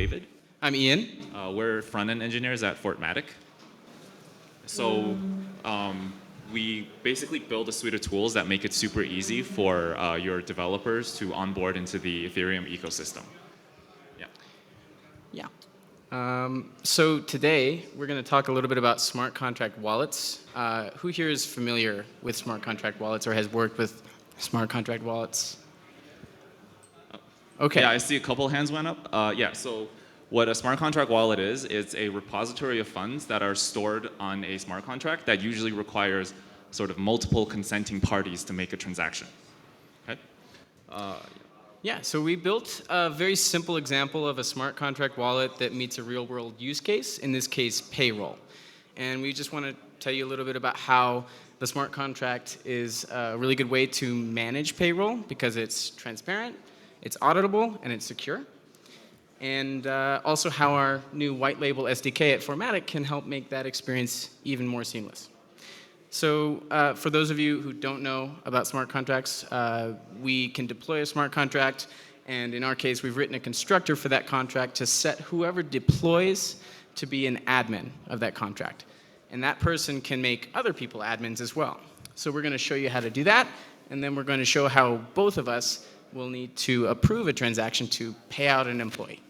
David. I'm Ian. We're front-end engineers at Fortmatic. So we basically build a suite of tools that make it super easy for your developers to onboard into the Ethereum ecosystem. Yeah. So today, we're going to talk a little bit about smart contract wallets. Who here is familiar with smart contract wallets or has worked with smart contract wallets? Okay. Yeah, I see a couple hands went up. Yeah, so what a smart contract wallet is, it's a repository of funds that are stored on a smart contract that usually requires sort of multiple consenting parties to make a transaction. Okay? Yeah, so we built a very simple example of a smart contract wallet that meets a real-world use case, in this case, payroll. And we just want to tell you a little bit about how the smart contract is a really good way to manage payroll because it's transparent, it's auditable, and it's secure. And also how our new white label SDK at Fortmatic can help make that experience even more seamless. So for those of you who don't know about smart contracts, we can deploy a smart contract, and in our case, we've written a constructor for that contract to set whoever deploys to be an admin of that contract. And that person can make other people admins as well. So we're going to show you how to do that, and then we're going to show how both of us will need to approve a transaction to pay out an employee.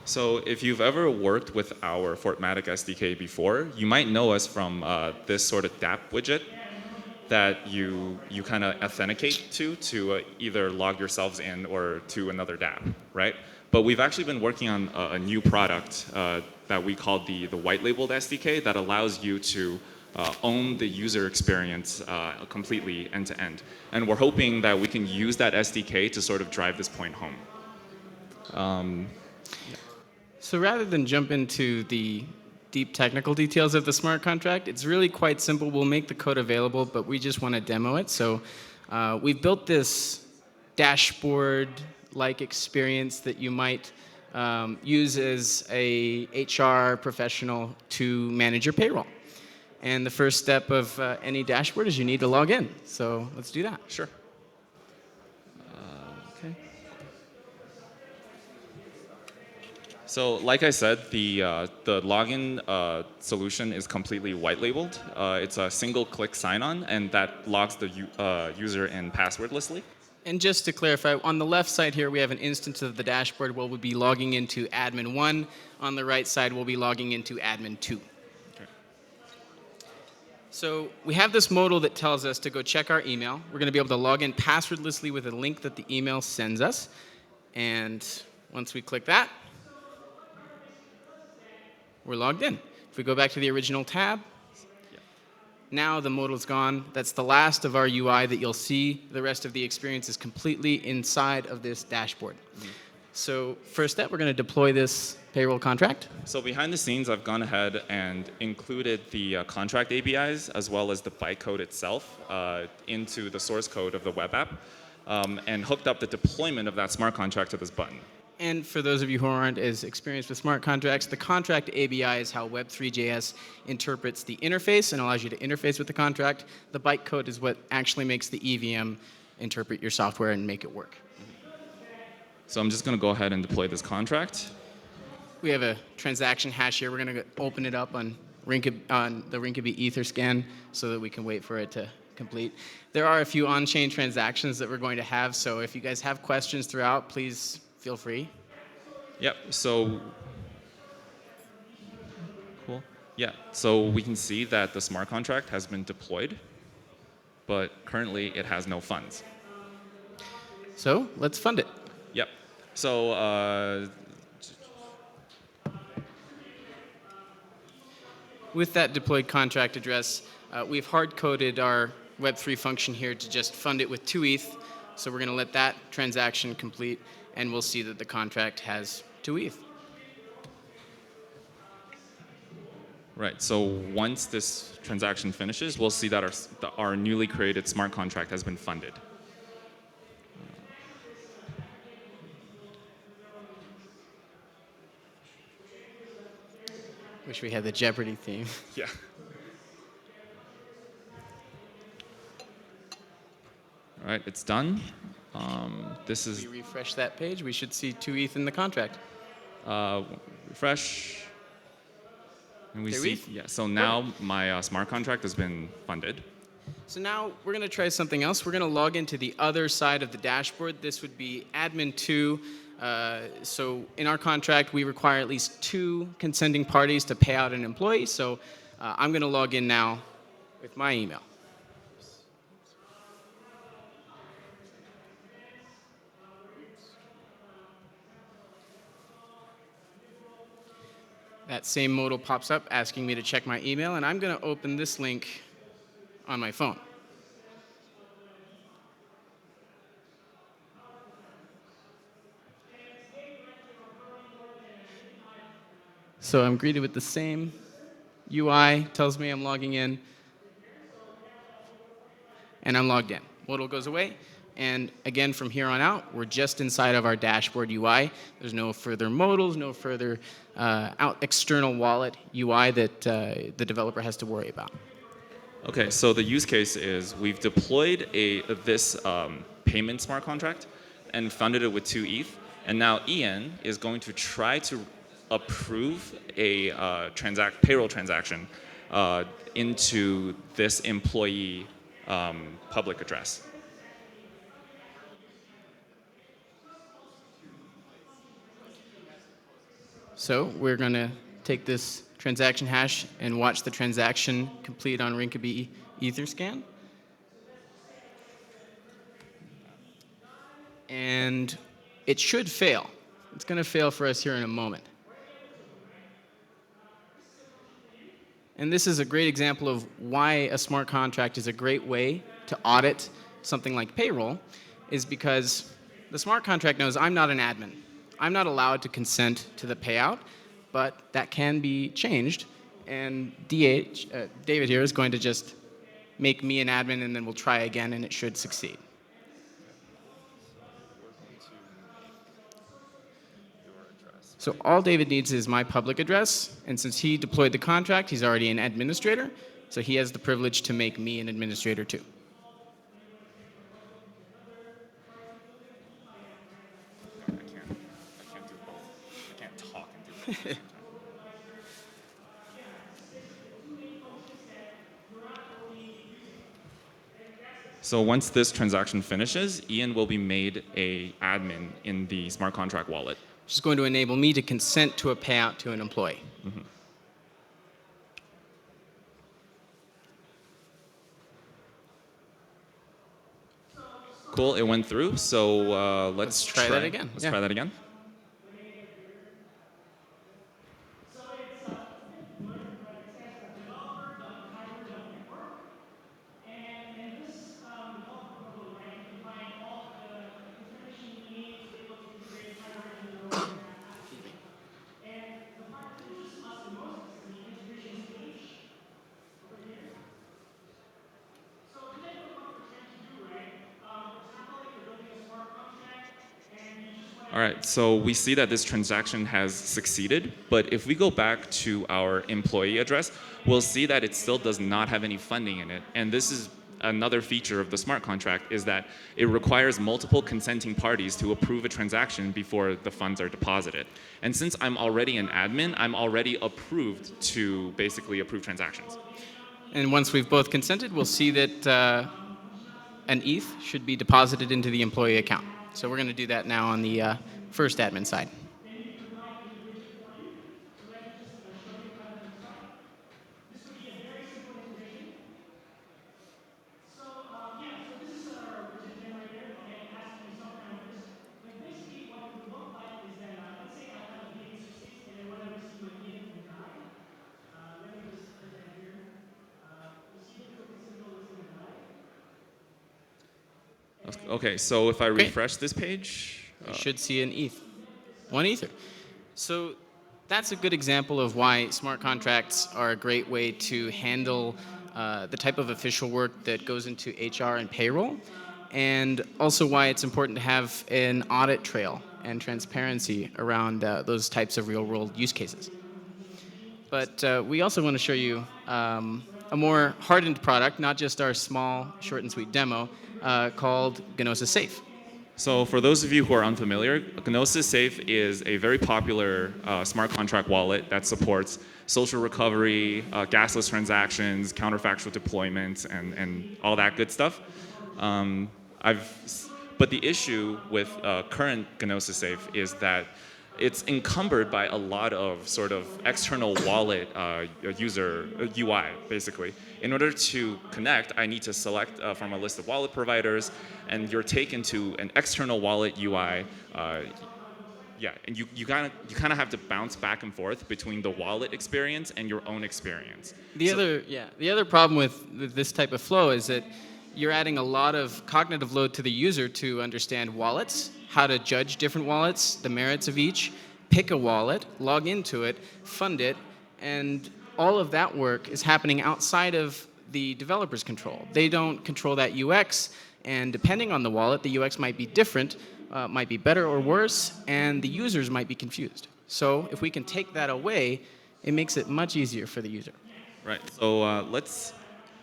So if you've ever worked with our Fortmatic SDK before, you might know us from this sort of dApp widget that you kind of authenticate to either log yourselves in or to another dApp, right? But we've actually been working on a new product that we call the white labeled SDK that allows you to own the user experience completely end to end. And we're hoping that we can use that SDK to sort of drive this point home. So rather than jump into the deep technical details of the smart contract, it's really quite simple. We'll make the code available, but we just want to demo it. So we've built this dashboard-like experience that you might use as a HR professional to manage your payroll. And the first step of any dashboard is you need to log in. So let's do that. Sure. Okay. So like I said, the login solution is completely white labeled. It's a single click sign-on, and that logs the user in passwordlessly. And just to clarify, on the left side here, we have an instance of the dashboard where we'll be logging into admin 1. On the right side, we'll be logging into admin 2. Okay. So we have this modal that tells us to go check our email. We're going to be able to log in passwordlessly with a link that the email sends us. And once we click that, we're logged in. If we go back to the original tab, now the modal's gone. That's the last of our UI that you'll see. The rest of the experience is completely inside of this dashboard. Mm-hmm. So first step, we're going to deploy this payroll contract. So behind the scenes, I've gone ahead and included the contract APIs as well as the bytecode itself into the source code of the web app and hooked up the deployment of that smart contract to this button. And for those of you who aren't as experienced with smart contracts, the contract API is how Web3.js interprets the interface and allows you to interface with the contract. The bytecode is what actually makes the EVM interpret your software and make it work. So I'm just going to go ahead and deploy this contract. We have a transaction hash here. We're going to open it up on the Rinkeby Etherscan so that we can wait for it to complete. There are a few on-chain transactions that we're going to have, so if you guys have questions throughout, please feel free. Yep, so cool. Yeah, so we can see that the smart contract has been deployed, but currently it has no funds. So let's fund it. Yep, so with that deployed contract address, we've hard-coded our Web3 function here to just fund it with 2 ETH. So we're going to let that transaction complete, and we'll see that the contract has 2 ETH. Right, so once this transaction finishes, we'll see that our newly created smart contract has been funded. Wish we had the Jeopardy theme. Yeah. All right, it's done. This is. If we refresh that page, we should see 2 ETH in the contract. Refresh. And we There see, yeah, so now my smart contract has been funded. So now we're going to try something else. We're going to log into the other side of the dashboard. This would be admin 2. So in our contract, we require at least 2 consenting parties to pay out an employee. So I'm going to log in now with my email. That same modal pops up asking me to check my email, and I'm going to open this link on my phone. So I'm greeted with the same UI, tells me I'm logging in, and I'm logged in. Modal goes away, and again, from here on out, we're just inside of our dashboard UI. There's no further modals, no further external wallet UI that the developer has to worry about. Okay, so the use case is we've deployed this payment smart contract and funded it with 2 ETH, and now Ian is going to try to approve a payroll transaction into this employee public address. So we're going to take this transaction hash and watch the transaction complete on Rinkeby Etherscan. And it should fail. It's going to fail for us here in a moment. And this is a great example of why a smart contract is a great way to audit something like payroll, is because the smart contract knows I'm not an admin. I'm not allowed to consent to the payout, but that can be changed. And David here is going to just make me an admin, and then we'll try again, and it should succeed. So all David needs is my public address, and since he deployed the contract, he's already an administrator, so he has the privilege to make me an administrator too. I can't do both. I can't talk and do both. So once this transaction finishes, Ian will be made an admin in the smart contract wallet. Which is going to enable me to consent to a payout to an employee. Mm-hmm. Cool, it went through. So let's try that again. Let's try that again. All right, so we see that this transaction has succeeded, but if we go back to our employee address, we'll see that it still does not have any funding in it. And this is another feature of the smart contract, is that it requires multiple consenting parties to approve a transaction before the funds are deposited. And since I'm already an admin, I'm already approved to basically approve transactions. And once we've both consented, we'll see that an ETH should be deposited into the employee account. So we're going to do that now on the first admin side. Okay, so if I refresh this page, you should see an ETH, 1 Ether. So that's a good example of why smart contracts are a great way to handle the type of official work that goes into HR and payroll, and also why it's important to have an audit trail and transparency around those types of real-world use cases. But we also want to show you a more hardened product, not just our small, short and sweet demo, called Canosa Safe. So for those of you who are unfamiliar, Canosa Safe is a very popular smart contract wallet that supports social recovery, gasless transactions, counterfactual deployment, and all that good stuff. Um, but the issue with current Canosa Safe is that it's encumbered by a lot of sort of external wallet user UI, basically. In order to connect, I need to select from a list of wallet providers, and you're taken to an external wallet UI. Yeah, and you kind of have to bounce back and forth between the wallet experience and your own experience. The other problem with this type of flow is that you're adding a lot of cognitive load to the user to understand wallets, how to judge different wallets, the merits of each, pick a wallet, log into it, fund it, and all of that work is happening outside of the developer's control. They don't control that UX, and depending on the wallet, the UX might be different, might be better or worse, and the users might be confused. So if we can take that away, it makes it much easier for the user. Right. So let's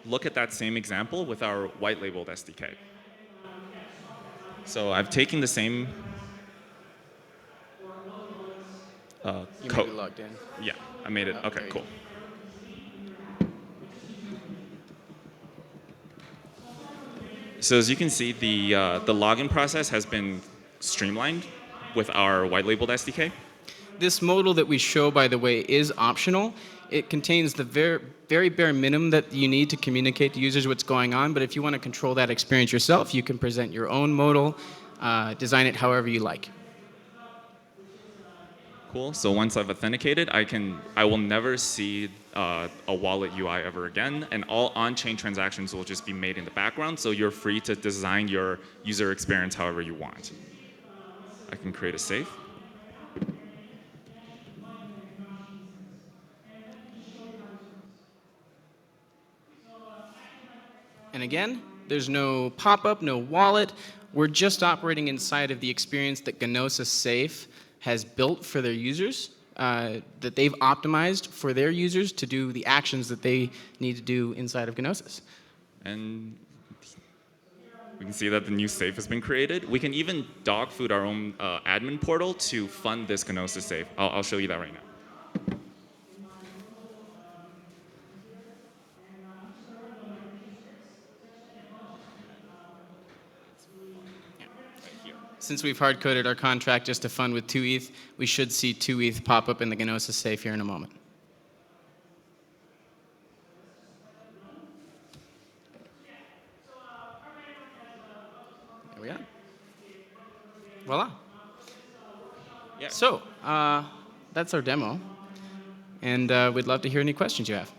look at that same example with our white labeled SDK. So I've taken the same You code. may be logged in. Yeah, I made it. Oh, Okay, there you cool. So as you can see, the login process has been streamlined with our white labeled SDK. This modal that we show, by the way, is optional. It contains the very bare minimum that you need to communicate to users what's going on, but if you want to control that experience yourself, you can present your own modal, design it however you like. Cool. So once I've authenticated, I will never see a wallet UI ever again, and all on-chain transactions will just be made in the background. So you're free to design your user experience however you want. I can create a safe. And again, there's no pop-up, no wallet. We're just operating inside of the experience that Canosa Safe has built for their users, that they've optimized for their users to do the actions that they need to do inside of Gnosis. And we can see that the new safe has been created. We can even dog food our own admin portal to fund this Canosa safe. I'll show you that right now. Since we've hard-coded our contract just to fund with 2 ETH, we should see 2 ETH pop up in the Ginoza safe here in a moment. There we are. Voila. Yeah. So, that's our demo. And we'd love to hear any questions you have.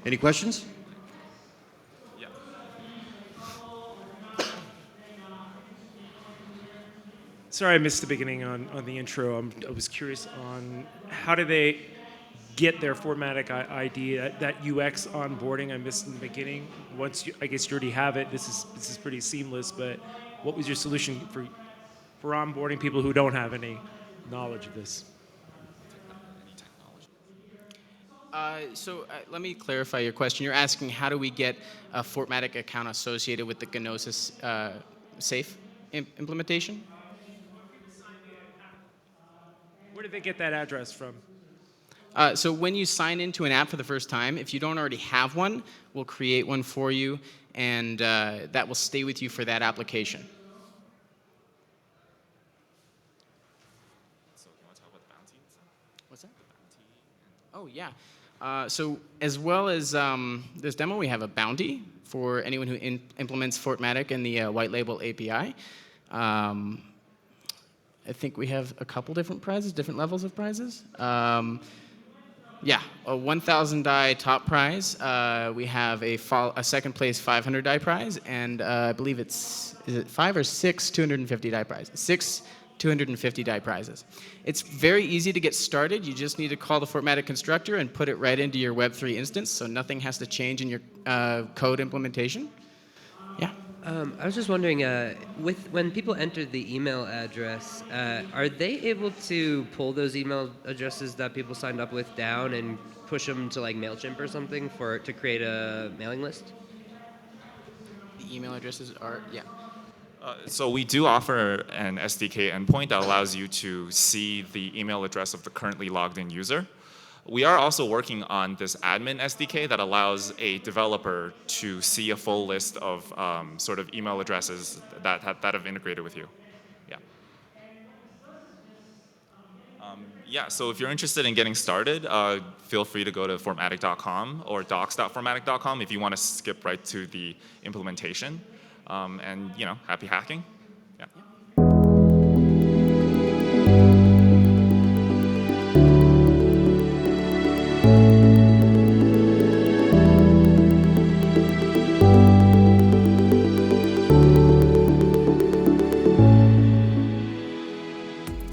Any questions? Yeah. Sorry I missed the beginning on the intro. I was curious on how do they get their Fortmatic ID, that UX onboarding I missed in the beginning. Once I guess you already have it, this is pretty seamless, but what was your solution for onboarding people who don't have any knowledge of this? Let me clarify your question. You're asking how do we get a Fortmatic account associated with the Canosa Safe implementation? Where did they get that address from? So when you sign into an app for the first time, if you don't already have one, we'll create one for you, and that will stay with you for that application. So you want to talk about the bounty? What's that? Oh, yeah. So as well as this demo, we have a bounty for anyone who implements Fortmatic in the white label API. I think we have a couple different prizes, different levels of prizes. Yeah, a 1,000 DAI top prize. We have a second place 500 DAI prize, and I believe is it 5 or 6 250 DAI prizes? 6 250 DAI prizes. It's very easy to get started. You just need to call the Fortmatic constructor and put it right into your Web3 instance, so nothing has to change in your code implementation. Yeah. I was just wondering, when people enter the email address, are they able to pull those email addresses that people signed up with down and push them to like Mailchimp or something to create a mailing list? The email addresses are, yeah. So we do offer an SDK endpoint that allows you to see the email address of the currently logged in user. We are also working on this admin SDK that allows a developer to see a full list of sort of email addresses that have integrated with you. Yeah. Yeah, so if you're interested in getting started, feel free to go to fortmatic.com or docs.fortmatic.com if you want to skip right to the implementation. And, happy hacking. Yeah.